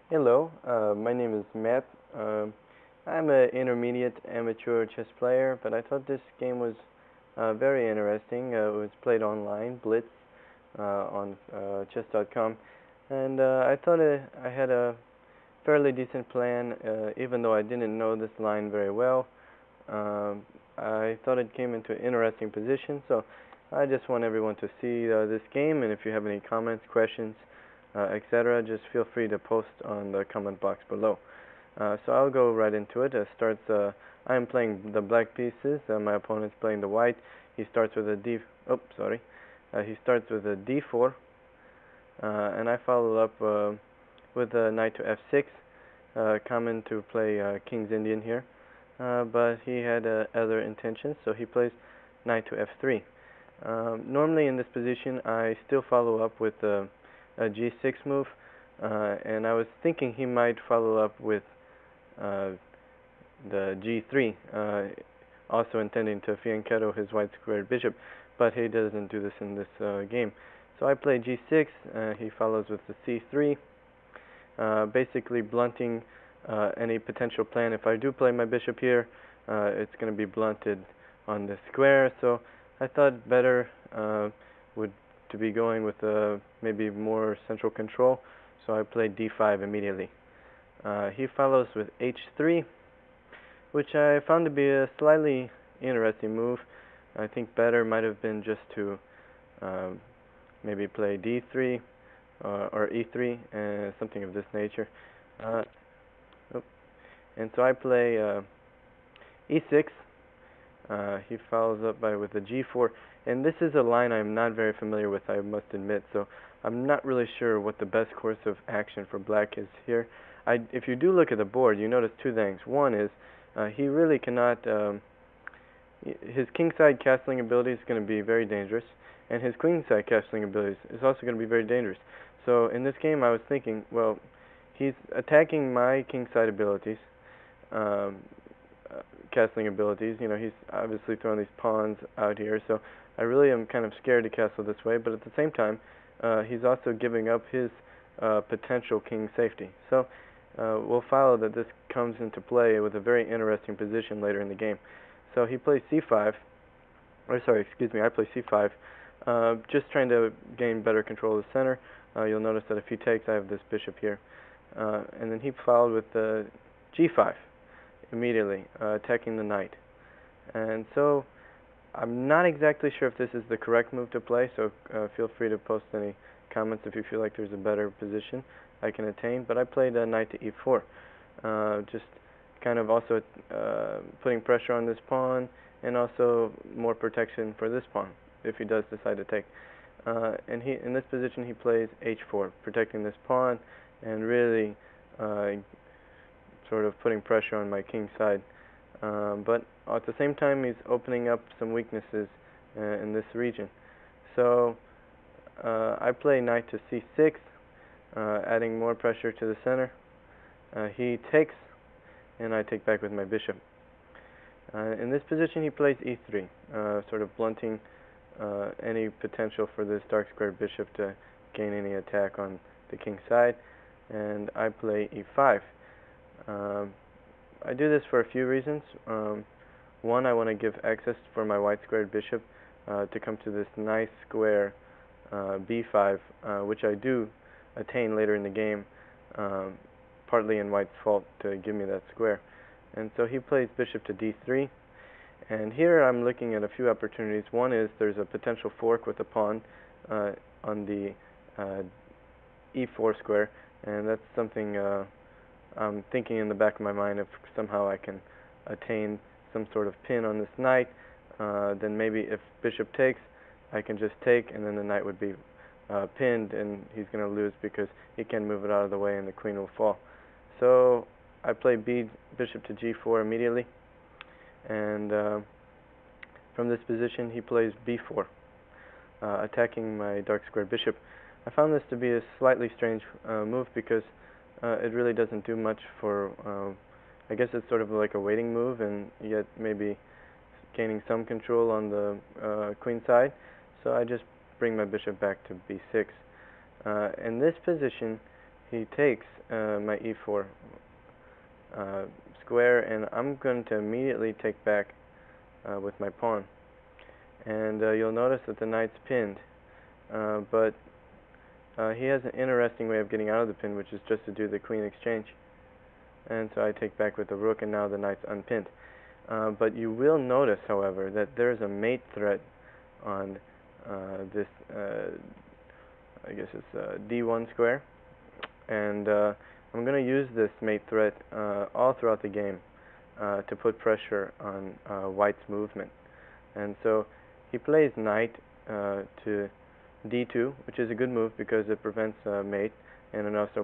Hello, my name is Matt. I'm an intermediate amateur chess player, but I thought this game was very interesting. It was played online, Blitz, on chess.com, and I thought I had a fairly decent plan, even though I didn't know this line very well. I thought it came into an interesting position, so I just want everyone to see this game, and if you have any comments, questions, etc., just feel free to post on the comment box below. So I'll go right into it. I am playing the black pieces, my opponent's playing the white. He starts with a he starts with a d4, and I follow up with a knight to f6, common to play King's Indian here. But he had other intentions, so he plays knight to f3. Normally in this position, I still follow up with a g6 move, and I was thinking he might follow up with the g3, also intending to fianchetto his white squared bishop, but he doesn't do this in this game. So I play g6, he follows with the c3, basically blunting any potential plan. If I do play my bishop here, it's going to be blunted on the square, so I thought better would to be going with maybe more central control, so I played d5 immediately. He follows with h3, which I found to be a slightly interesting move. I think better might have been just to maybe play d3 or e3, and something of this nature. And so I play e6. He follows up with a g4, and this is a line I'm not very familiar with, I must admit, so I'm not really sure what the best course of action for black is here. If you do look at the board, you notice two things. One is he really cannot, his kingside castling ability is going to be very dangerous, and his queenside castling ability is also going to be very dangerous. So in this game I was thinking, well, he's attacking my kingside abilities, castling abilities. You know, he's obviously throwing these pawns out here, so I really am kind of scared to castle this way, but at the same time, he's also giving up his potential king safety. So we'll follow that this comes into play with a very interesting position later in the game. So he plays c5, or sorry, excuse me, I play c5, just trying to gain better control of the center. You'll notice that if he takes, I have this bishop here. And then he followed with g5 immediately, attacking the knight. And so I'm not exactly sure if this is the correct move to play, so feel free to post any comments if you feel like there's a better position I can attain. But I played knight to e4, just kind of also putting pressure on this pawn, and also more protection for this pawn if he does decide to take. And in this position he plays h4, protecting this pawn and really sort of putting pressure on my king side. But at the same time he's opening up some weaknesses in this region. So I play knight to c6, adding more pressure to the center. He takes, and I take back with my bishop. In this position he plays e3, sort of blunting any potential for this dark squared bishop to gain any attack on the king side, and I play e5. I do this for a few reasons. One, I want to give access for my white squared bishop to come to this nice square b5, which I do attain later in the game, partly in white's fault to give me that square. And so he plays bishop to d3, and here I'm looking at a few opportunities. One is there's a potential fork with a pawn on the e4 square, and that's something I'm thinking in the back of my mind. If somehow I can attain some sort of pin on this knight, then maybe if bishop takes, I can just take, and then the knight would be pinned, and he's going to lose because he can't move it out of the way and the queen will fall. So I play bishop to g4 immediately, and from this position he plays b4, attacking my dark squared bishop. I found this to be a slightly strange move because it really doesn't do much for, I guess it's sort of like a waiting move, and yet maybe gaining some control on the queen side. So I just bring my bishop back to b6. In this position, he takes my e4 square, and I'm going to immediately take back with my pawn. And you'll notice that the knight's pinned, but he has an interesting way of getting out of the pin, which is just to do the queen exchange. And so I take back with the rook, and now the knight's unpinned. But you will notice, however, that there's a mate threat on this, I guess it's d1 square, and I'm going to use this mate threat all throughout the game to put pressure on White's movement. And so he plays knight to d2, which is a good move because it prevents mate, and it also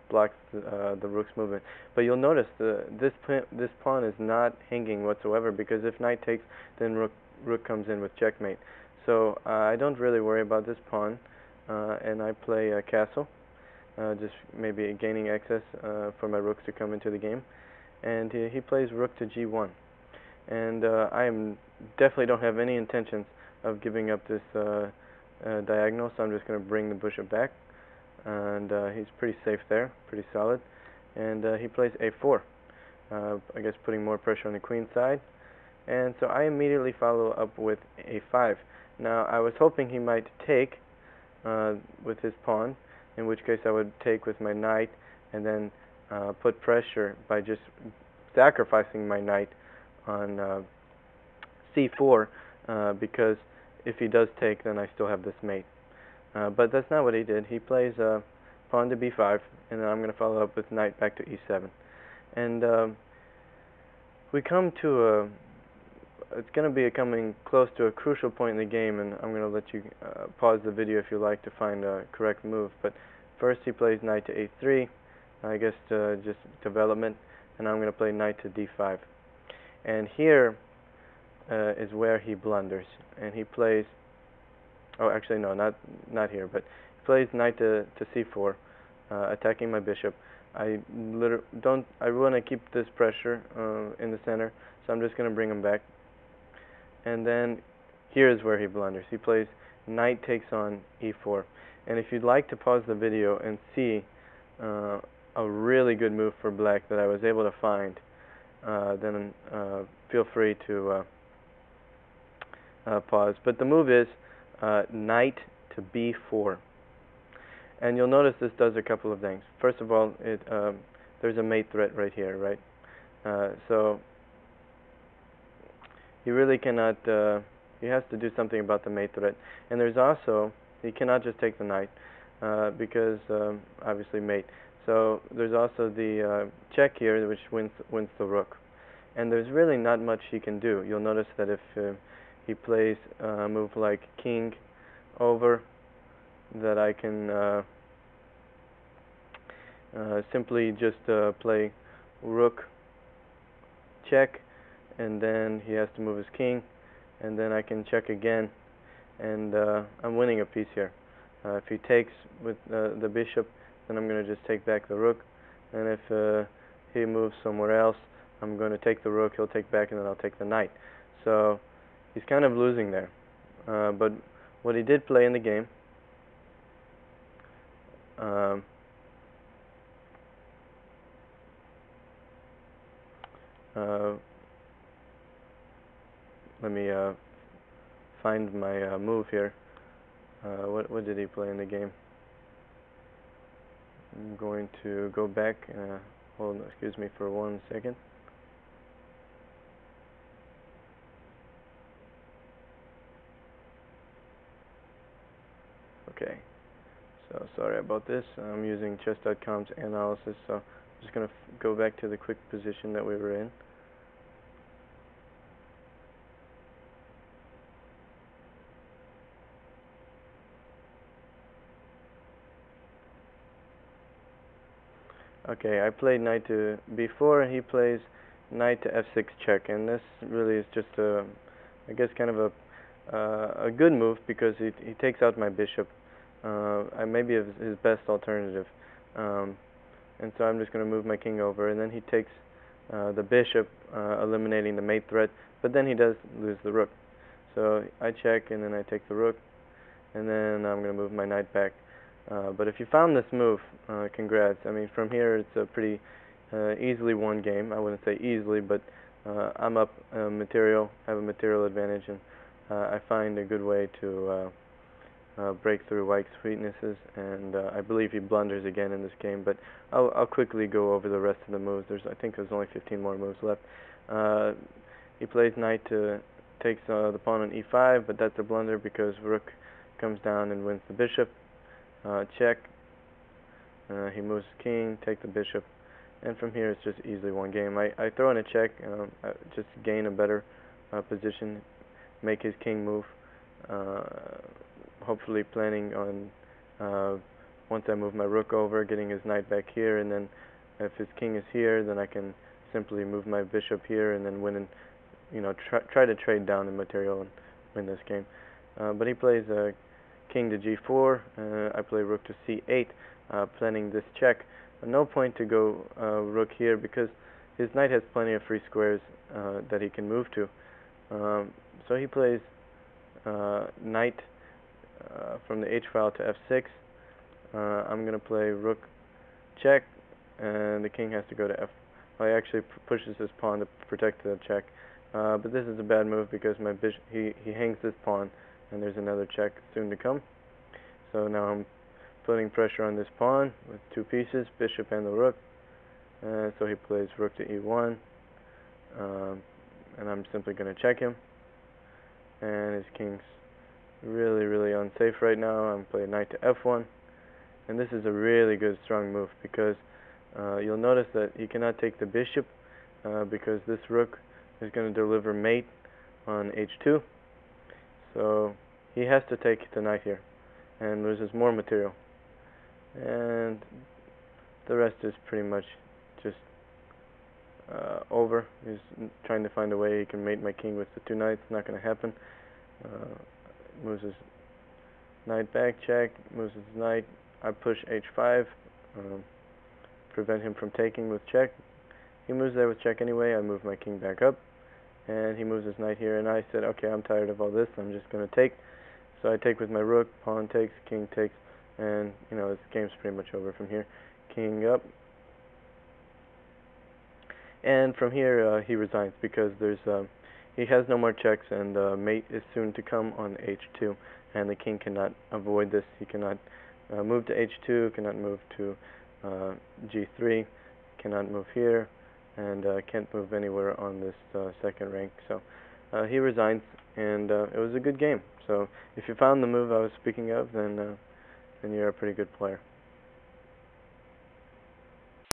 blocks the rook's movement. But you'll notice this pawn is not hanging whatsoever, because if knight takes, then rook comes in with checkmate. So I don't really worry about this pawn, and I play castle, just maybe gaining access for my rooks to come into the game. And he plays rook to g1. And I definitely don't have any intentions of giving up this diagonal, so I'm just going to bring the bishop back. And he's pretty safe there, pretty solid. And he plays a4, I guess putting more pressure on the queen side. And so I immediately follow up with a5. Now, I was hoping he might take with his pawn, in which case I would take with my knight, and then put pressure by just sacrificing my knight on c4, because if he does take, then I still have this mate. But that's not what he did. He plays pawn to b5, and then I'm going to follow up with knight back to e7. And we come to it's going to be coming close to a crucial point in the game, and I'm going to let you pause the video if you like to find a correct move. But first he plays knight to a3, I guess just development, and I'm going to play knight to d5. And here is where he blunders, and he plays, oh actually no, not here, but he plays knight to c4, attacking my bishop. I want to keep this pressure in the center, so I'm just going to bring him back. And then here is where he blunders. He plays knight takes on e4. And if you'd like to pause the video and see a really good move for black that I was able to find, then feel free to pause. But the move is knight to b4. And you'll notice this does a couple of things. First of all, there's a mate threat right here, right? So he really cannot, he has to do something about the mate threat. And there's also, he cannot just take the knight, because obviously mate. So there's also the check here, which wins the rook. And there's really not much he can do. You'll notice that if he plays a move like king over, that I can simply just play rook check, and then he has to move his king, and then I can check again, and I'm winning a piece here. If he takes with the bishop, then I'm going to just take back the rook, and if he moves somewhere else, I'm going to take the rook, he'll take back, and then I'll take the knight. So he's kind of losing there. But what he did play in the game, let me find my move here. What did he play in the game? I'm going to go back. Hold on, excuse me for 1 second. Okay, so sorry about this. I'm using chess.com's analysis, so I'm just going to go back to the quick position that we were in. Okay, I played knight to b4, and he plays knight to f6 check, and this really is just I guess kind of a good move, because he takes out my bishop. Maybe his best alternative, and so I'm just going to move my king over, and then he takes the bishop, eliminating the mate threat, but then he does lose the rook. So I check, and then I take the rook, and then I'm going to move my knight back. But if you found this move, congrats. I mean, from here it's a pretty easily won game. I wouldn't say easily, but I'm up material, have a material advantage, and I find a good way to break through White's weaknesses, and I believe he blunders again in this game, but I'll quickly go over the rest of the moves. I think there's only 15 more moves left. He plays knight to takes the pawn on e5, but that's a blunder because rook comes down and wins the bishop. Check. He moves king, take the bishop, and from here it's just easily one game. I throw in a check, just gain a better position, make his king move. Hopefully planning on once I move my rook over, getting his knight back here, and then if his king is here, then I can simply move my bishop here and then win and try to trade down the material and win this game. But he plays king to g4. I play rook to c8, planning this check. No point to go rook here because his knight has plenty of free squares that he can move to. So he plays knight from the h file to f6. I'm going to play rook check, and the king has to go to f. Well, he actually pushes his pawn to protect the check. But this is a bad move because my bishop, he hangs this pawn, and there's another check soon to come. So now I'm putting pressure on this pawn with two pieces, bishop and the rook. So he plays rook to e1, and I'm simply going to check him. And his king's really unsafe right now. I'm playing knight to f1, and this is a really good strong move because you'll notice that he cannot take the bishop because this rook is going to deliver mate on h2. So he has to take the knight here and loses more material. And the rest is pretty much just over. He's trying to find a way he can mate my king with the two knights. Not going to happen. Moves his knight back, check, moves his knight. I push h5, prevent him from taking with check. He moves there with check anyway. I move my king back up, and he moves his knight here, and I said, okay, I'm tired of all this. I'm just going to take. So I take with my rook, pawn takes, king takes, and this game's pretty much over from here. King up, and from here he resigns because he has no more checks, and mate is soon to come on h2, and the king cannot avoid this. He cannot move to h2, cannot move to g3, cannot move here, and can't move anywhere on this second rank. So he resigns, and it was a good game. So if you found the move I was speaking of, then you're a pretty good player.